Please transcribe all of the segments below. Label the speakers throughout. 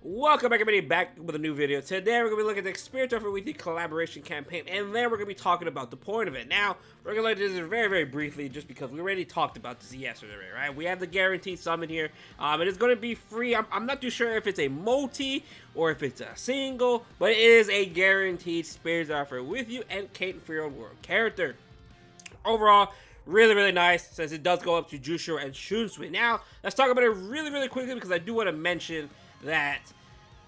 Speaker 1: Welcome back, everybody, back with a new video. Today, we're going to be looking at the Experience Offer Weekly collaboration campaign, and then we're going to be talking about the point of it. Now, we're going to look at this very, very briefly, just because we already talked about this yesterday, right? We have the guaranteed summon here. It is going to be free. I'm not too sure if it's a multi or if it's a single, but it is a guaranteed Experience Offer with you and Kate for your own world character. Overall, really, really nice, since it does go up to Jushiro and Shunsui. Now, let's talk about it really, really quickly, because I do want to mention that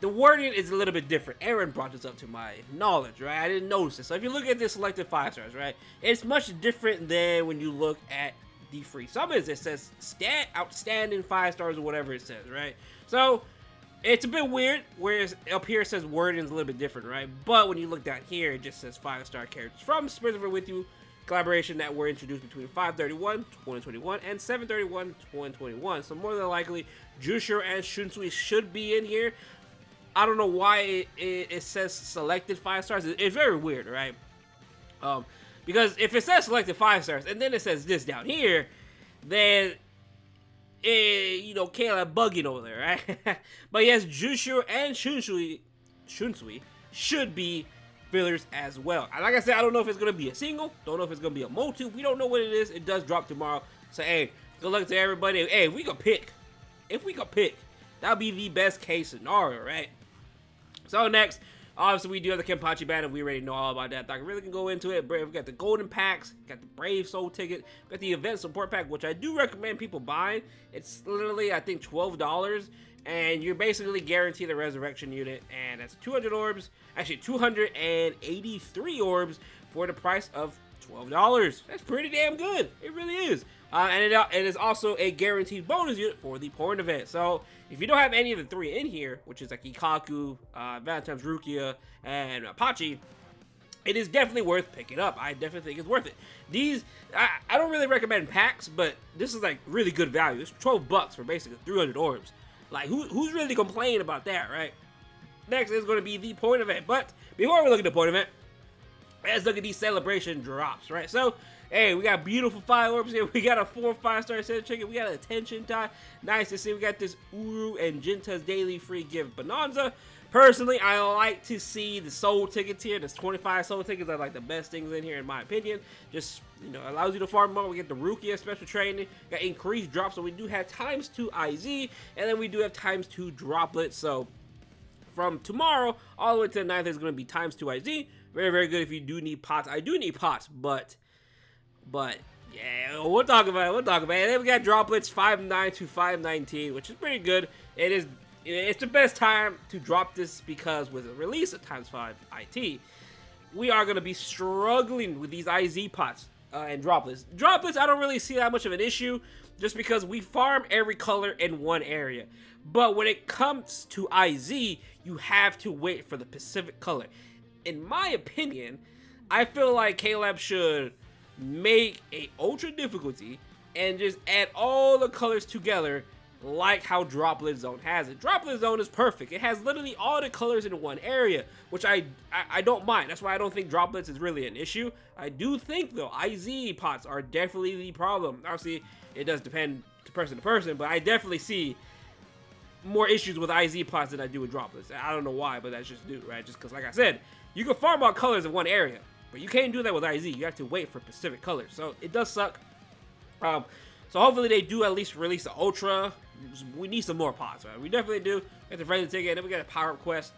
Speaker 1: the wording is a little bit different. Aaron brought this up to my knowledge, right? I didn't notice it. So if you look at the selected 5 stars, right, it's much different than when you look at the free summons. It says outstanding 5 stars or whatever it says, right? So it's a bit weird, whereas up here it says wording is a little bit different, right? But when you look down here, it just says 5-star characters from Spirit with You collaboration that were introduced between 5/31/2021 and 7/31/2021. So more than likely, Jushiro and Shunsui should be in here. I don't know why it says selected 5 stars. It's very weird, right? Because if it says selected 5 stars and then it says this down here, then Caleb bugging over there, right? But yes, Jushiro and Shunsui should be fillers as well. And like I said, I don't know if it's gonna be a single, don't know if it's gonna be a multi. We don't know what it is. It does drop tomorrow. So hey, good luck to everybody. Hey, if we could pick, that'd be the best case scenario, right? So next, obviously we do have the Kenpachi banner. We already know all about that. I really can go into it. We got the golden packs, got the Brave Soul ticket, got the event support pack, which I do recommend people buying. It's literally, I think, $12, and you're basically guaranteed a resurrection unit, and that's 200 orbs, actually 283 orbs for the price of $12. That's pretty damn good. It really is. And it is also a guaranteed bonus unit for the porn event. So if you don't have any of the 3 in here, which is like Ikaku, Valentine's Rukia, and Apache, it is definitely worth picking up. I definitely think it's worth it. These, I don't really recommend packs, but this is like really good value. It's $12 for basically 300 orbs. Like, who's really complaining about that, right? Next is going to be the point event. But before we look at the point event, let's look at these celebration drops, right? So, hey, we got beautiful 5 orbs here. We got a 4 5-star set chicken. We got an attention tie. Nice to see. We got this Uru and Jinta's daily free gift Bonanza. Personally, I like to see the soul tickets here. There's 25 soul tickets are like the best things in here, in my opinion. Just, allows you to farm more. We get the Rukia special training. Got increased drops. So we do have ×2 IZ. And then we do have ×2 droplets. So from tomorrow all the way to the 9th is going to be ×2 IZ. Very, very good if you do need pots. I do need pots, but yeah, we'll talk about it. And then we got droplets 5/9 to 5/19, which is pretty good. It's the best time to drop this, because with the release of ×5 IT, we are going to be struggling with these IZ pots and droplets. Droplets, I don't really see that much of an issue, just because we farm every color in one area. But when it comes to IZ, you have to wait for the specific color. In my opinion, I feel like Caleb should make a ultra difficulty and just add all the colors together, like how Droplet Zone has it. Droplet Zone is perfect. It has literally all the colors in one area, which I don't mind. That's why I don't think droplets is really an issue. I do think, though, IZ pots are definitely the problem. Obviously, it does depend to person, but I definitely see more issues with IZ pots than I do with droplets. I don't know why, but that's just due, right? Just because, like I said, you can farm all colors in one area, but you can't do that with IZ. You have to wait for specific colors, so it does suck. So hopefully they do at least release the Ultra. We need some more pots, right? We definitely do. Get the friendly ticket, and then we got a power-up quest.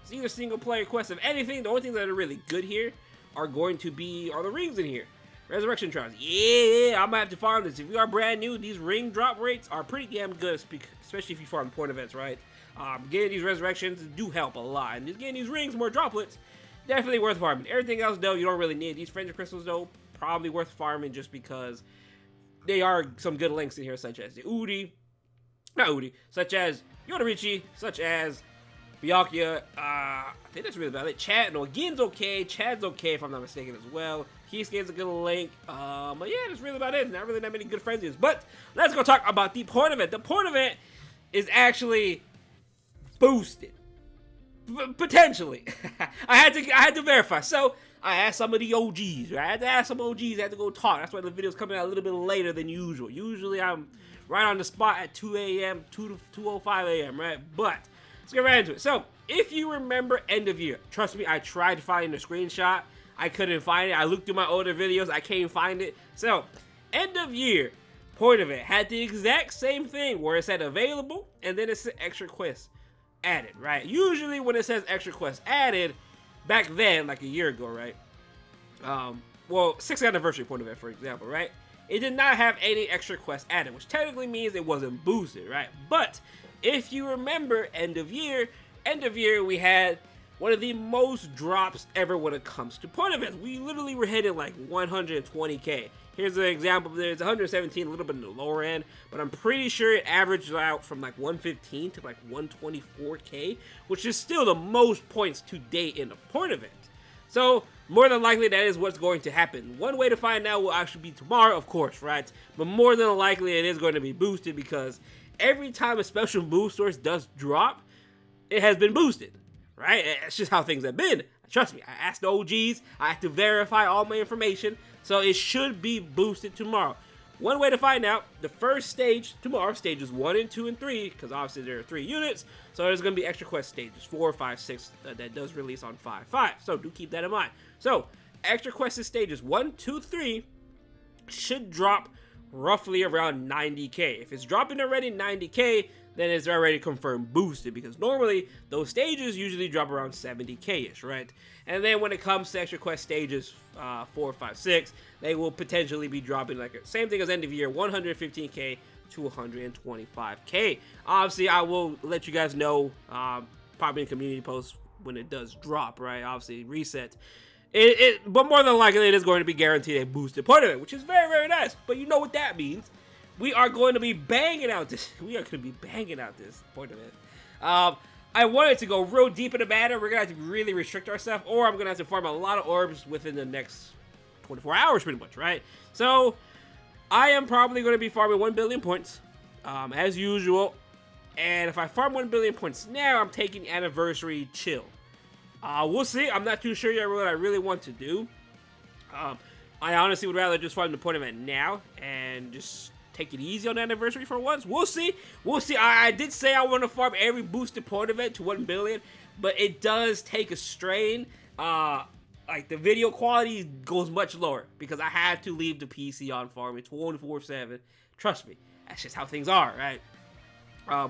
Speaker 1: It's either single-player quest. If anything, the only things that are really good here are the rings in here. Resurrection trials. Yeah, I'm gonna have to farm this. If you are brand new, these ring drop rates are pretty damn good, especially if you farm point events, right? Getting these resurrections do help a lot, and just getting these rings, more droplets, definitely worth farming. Everything else, though, you don't really need. These friendship crystals, though, probably worth farming, just because they are some good links in here, such as the such as Yoruichi, such as Byakuya. I think that's really about it. Chad, no, Gin's okay. Chad's okay, if I'm not mistaken, as well. Keyskate's a good link. But yeah, that's really about it. Not really that many good friends. But let's go talk about the point event. The point event is actually boosted. Potentially. I had to verify. So I asked some of the OGs, right? I had to ask some OGs. I had to go talk. That's why the video's coming out a little bit later than usual. Usually I'm right on the spot at 2 a.m., 2 to 2:05 a.m., right? But let's get right into it. So, if you remember end of year, trust me, I tried finding the screenshot. I couldn't find it. I looked through my older videos. I can't find it. So, end of year, point of it, had the exact same thing where it said available, and then it said extra quest added, right? Usually when it says extra quest added, back then, like a year ago, right? Well, 6th anniversary point of it, for example, right? It did not have any extra quests added, which technically means it wasn't boosted, right? But if you remember end of year we had one of the most drops ever when it comes to point events. We literally were hitting like 120k. Here's an example. There's 117, a little bit in the lower end, but I'm pretty sure it averaged out from like 115 to like 124k, which is still the most points to date in a point event. So, more than likely, that is what's going to happen. One way to find out will actually be tomorrow, of course, right? But more than likely, it is going to be boosted because every time a special boost source does drop, it has been boosted, right? It's just how things have been. Trust me, I asked the OGs, I have to verify all my information, so it should be boosted tomorrow. One way to find out, the first stage tomorrow, stages 1 and 2 and 3, because obviously there are 3 units, so there's going to be extra quest stages, 4, 5, 6, that does release on 5/5, so do keep that in mind. So, extra quest stages 1, 2, 3 should drop roughly around 90k. If it's dropping already 90k, then it's already confirmed boosted, because normally those stages usually drop around 70k-ish, right? And then when it comes to extra quest stages 4, 5, 6, they will potentially be dropping like same thing as end of year, 115k to 125k. Obviously, I will let you guys know probably in community posts when it does drop, right? Obviously, reset. But more than likely, it is going to be guaranteed a boosted point of it, which is very, very nice. But you know what that means. We are going to be banging out this. We are going to be banging out this point of it. I wanted to go real deep in the matter. We're going to have to really restrict ourselves, or I'm going to have to farm a lot of orbs within the next 24 hours, pretty much, right? So, I am probably going to be farming 1 billion points, as usual. And if I farm 1 billion points now, I'm taking anniversary chill. We'll see. I'm not too sure yet what I really want to do. I honestly would rather just farm the point event now and just take it easy on anniversary for once. We'll see. We'll see. I did say I want to farm every boosted point event to 1 billion, but it does take a strain. Like the video quality goes much lower because I have to leave the PC on farming 24/7. Trust me, that's just how things are, right?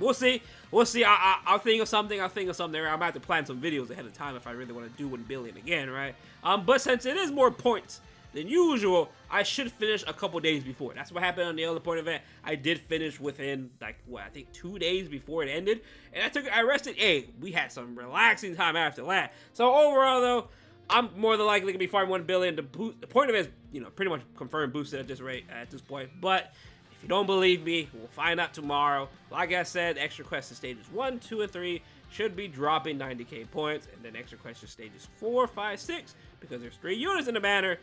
Speaker 1: We'll see. We'll see. I'll think of something. I'm gonna have to plan some videos ahead of time if I really want to do 1 billion again, right? But since it is more points than usual, I should finish a couple days before. That's what happened on the other point event. I did finish within like what I think 2 days before it ended, and I rested. Hey, we had some relaxing time after that. So overall, though, I'm more than likely gonna be farming 1 billion. The point event is, you know, pretty much confirmed boosted at this rate at this point, but. If you don't believe me, we'll find out tomorrow. Like I said, extra quest stages 1, 2, and 3 should be dropping 90k points, and then extra quest stages 4, 5, 6, because there's 3 units in the banner,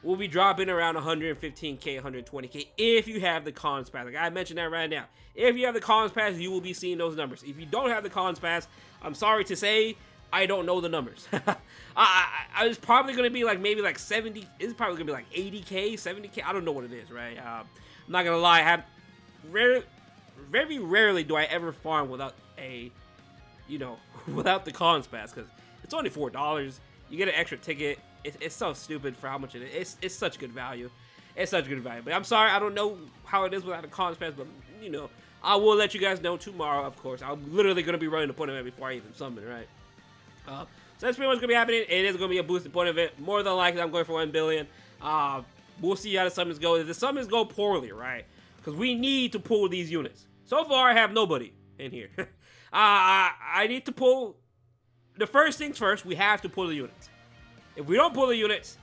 Speaker 1: will be dropping around 115k, 120k if you have the cons pass. Like I mentioned that right now. If you have the cons pass, you will be seeing those numbers. If you don't have the cons pass, I'm sorry to say, I don't know the numbers. I was probably going to be like maybe like 70. It's probably going to be like 80k, 70k. I don't know what it is, right? I'm not gonna lie, very rarely do I ever farm without without the cons pass, because it's only $4. You get an extra ticket. It's so stupid for how much it is. It's such good value. It's such good value. But I'm sorry, I don't know how it is without a cons pass, but I will let you guys know tomorrow, of course. I'm literally gonna be running the point event before I even summon, right? So that's pretty much gonna be happening. It is gonna be a boosted point event. More than likely, I'm going for 1 billion. We'll see how the summons go. If the summons go poorly, right? Because we need to pull these units. So far, I have nobody in here. I need to pull. The first things first, we have to pull the units. If we don't pull the units,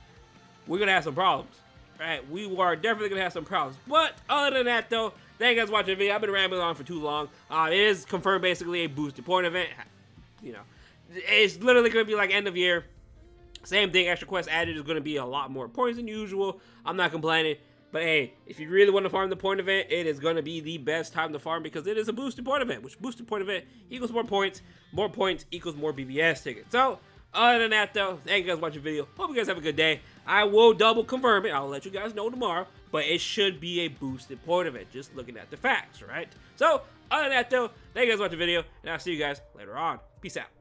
Speaker 1: we're going to have some problems. Right? We are definitely going to have some problems. But other than that, though, thank you guys for watching the video. I've been rambling on for too long. It is confirmed basically a boosted point event. It's literally going to be like end of year. Same thing, extra quest added is going to be a lot more points than usual. I'm not complaining. But hey, if you really want to farm the point event, it is going to be the best time to farm because it is a boosted point event, which boosted point event equals more points equals more BBS tickets. So, other than that though, thank you guys for watching the video. Hope you guys have a good day. I will double confirm it. I'll let you guys know tomorrow. But it should be a boosted point event, just looking at the facts, right? So, Other than that, though, thank you guys for watching the video, and I'll see you guys later on. Peace out.